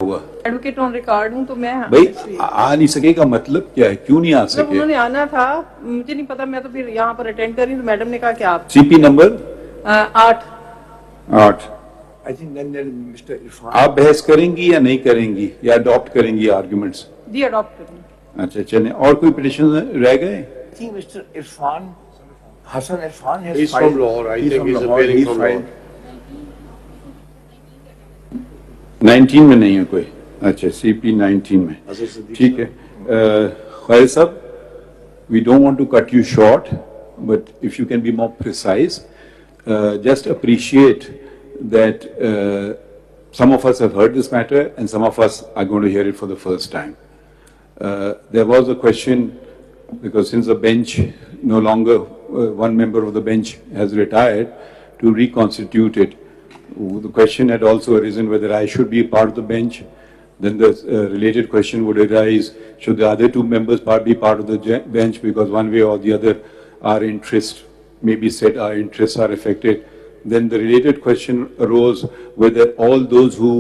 Advocate on record हूँ तो मैं भाई आ नहीं सकेगा मतलब क्या है, क्यों नहीं आ सके? उन्होंने आना था, मुझे नहीं पता, मैं तो फिर यहाँ पर अटेंड कर रही हूँ तो मैडम ने कहा कि आप सीपी नंबर 8 आई थिंक मिस्टर इरफान आप बहस करेंगी या नहीं करेंगी या अडॉप्ट करेंगी आर्ग्यूमेंट्स? जी अडॉप्ट करूँगी। अच्छा चलें, और कोई पिटिशन रह गए? I think mister Irfan Hasan Irfan है, he's from Lahore. I think he's appearing from Lahore. 19 में नहीं है कोई? अच्छा CP 19 में, ठीक है। ख्वाहिश साहब, we don't want to cut you short, but if you can be more precise, just appreciate that some of us have heard this matter and some of us are going to hear it for the first time. There was a question, because since the bench no longer, one member of the bench has retired, to reconstitute it. The question had also arisen whether I should be a part of the bench. Then the related question would arise, should the other two members be part of the bench, because one way or the other our interests, maybe said our interests are affected. Then the related question arose whether all those who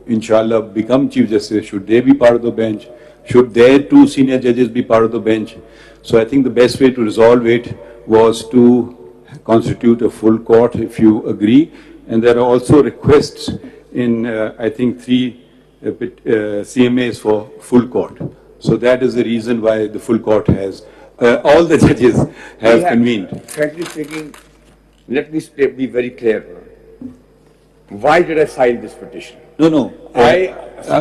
inshallah become Chief Justice, should they be part of the bench? Should their two senior judges be part of the bench? So I think the best way to resolve it was to constitute a full court, if you agree. And there are also requests in, I think, 3 CMAs for full court. So that is the reason why the full court has, all the judges have convened. Frankly speaking, let me be very clear. Why did I file this petition? No. We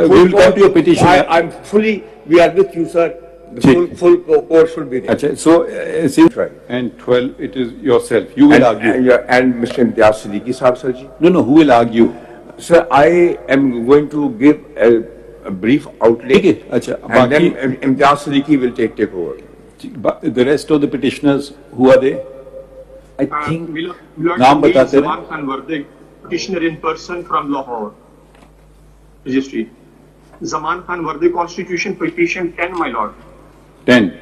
will come to your petition. I'm fully, we are with you, sir. The full court should be there. Achha, so, and 12, it is yourself. You will argue. And Mr. Imtiaz Siddiqui Sahab, sir ji. No, who will argue? Sir, I am going to give a brief outlay. Okay. Achha, and then Imtiaz Siddiqui will take over. The rest of the petitioners, who are they? I think naam batate Zaman Khan Vardik, petitioner in person from Lahore, registry. Zaman Khan Vardik, Constitution petition 10, my lord. 10.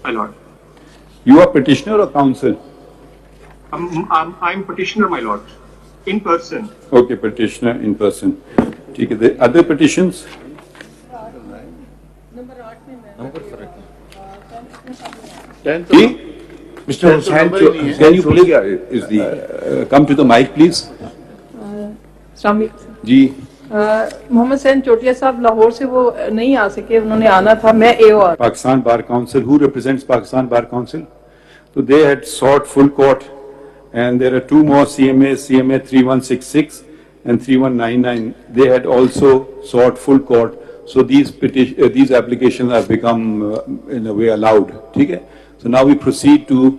My lord. You are petitioner or counsel? I'm petitioner, my lord, in person. Okay, petitioner in person. ठीक है. The other petitions? Mr. Hussain, can you please come to the mic, please? जी. मोहम्मद सैन चोटिया साहब लाहौर से वो नहीं आ सके, उन्होंने आना था। मैं AOR. Pakistan Bar Council, who represents Pakistan Bar Council? So they had sought full court, and there are 2 more CMAs, CMA 3166 and 3199. They had also sought full court. So these applications have become in a way allowed. Okay? So now we proceed to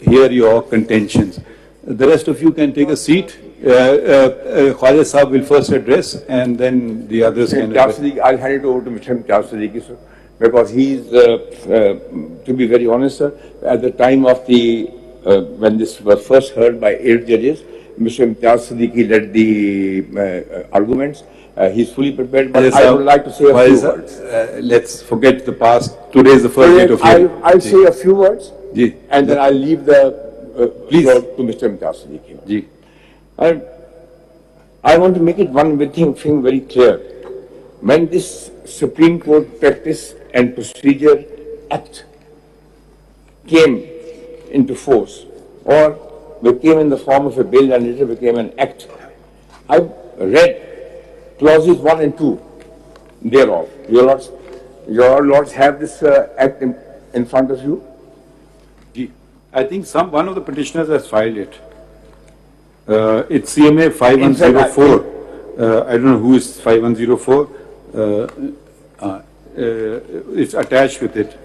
hear your contentions. The rest of you can take a seat. Khawaja Sahab will first address, and then the others can address. I'll hand it over to Mr. Imtiaz Siddiqui, sir, because he's, to be very honest, sir, at the time of the, when this was first heard by 8 judges, Mr. Imtiaz Siddiqui led the arguments. He's fully prepared, but I would like to say a few words. Let's forget the past. Today is the first date of hearing. I'll say a few words, and then I'll leave the floor to Mr. Imtiaz Siddiqui. I want to make it one thing very clear. When this Supreme Court Practice and Procedure Act came into force, or became in the form of a bill and later became an act, I read clauses 1 and 2 thereof. Your lords have this act in front of you? I think one of the petitioners has filed it. It's CMA 5104. I don't know who is 5104. It's attached with it.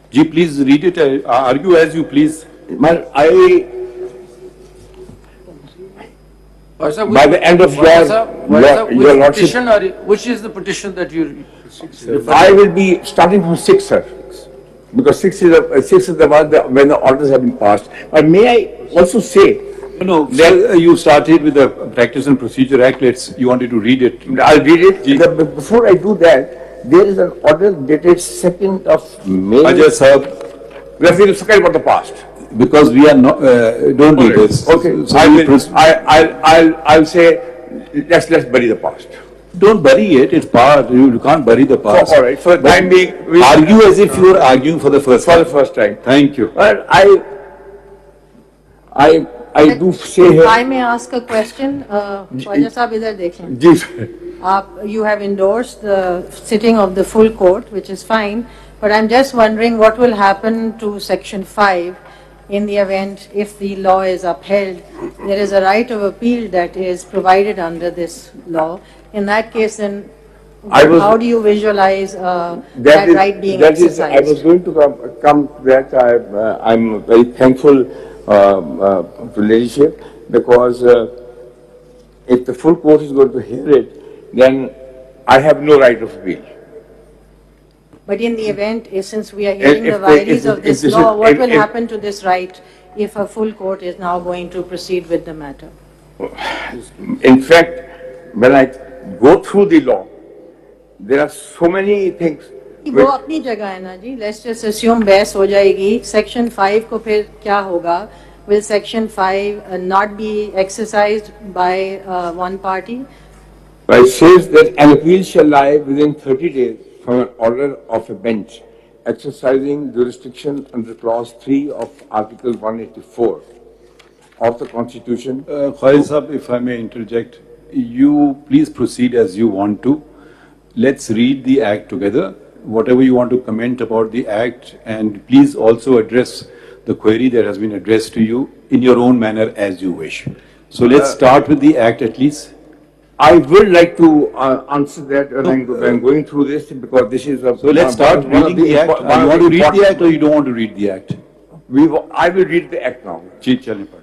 Ji, please read it. Argue as you please. By the end of your lordship, which is the petition that you? I will be starting from 6, sir, because 6 is the one when the orders have been passed. But may I also say? No, you started with the Practice and Procedure Act. You wanted to read it. I'll read it. Before I do that, there is an order dated 2nd of May. Ajay Sahab, we have to forget about the past. Because we are not, don't read this. Okay, so I'll say, let's bury the past. Don't bury it, it's past, you can't bury the past. All right, for the time being, we argue as if you are arguing for the first time. For the first time. Thank you. Well, I do say here. I may ask a question. Khwaja Sahab, idhar dekhen. Ji. You have endorsed the sitting of the full court, which is fine, but I'm just wondering what will happen to Section 5 in the event if the law is upheld. There is a right of appeal that is provided under this law. In that case, then how do you visualize that right being exercised? I was going to come to that. I'm very thankful to leadership, because if the full court is going to hear it, then I have no right of appeal. But in the event, since we are hearing the vagaries of this law, what will happen to this right if a full court is now going to proceed with the matter? In fact, when I go through the law, there are so many things. वो अपनी जगह है ना जी. Let's just assume बहस हो जाएगी. Section 5 को फिर क्या होगा? Will Section 5 not be exercised by one party? It says that an appeal shall lie within 30 days from an order of a bench exercising jurisdiction under Clause 3 of Article 184 of the Constitution. Faiz Sahab, if I may interject, you please proceed as you want to. Let's read the Act together. Whatever you want to comment about the Act, and please also address the query that has been addressed to you in your own manner as you wish. So let's start with the Act at least. I would like to answer that when I'm going through this, because this is a... So let's start reading the Act. You want to read the Act or you don't want to read the Act? I will read the Act now. Ji, chale pad.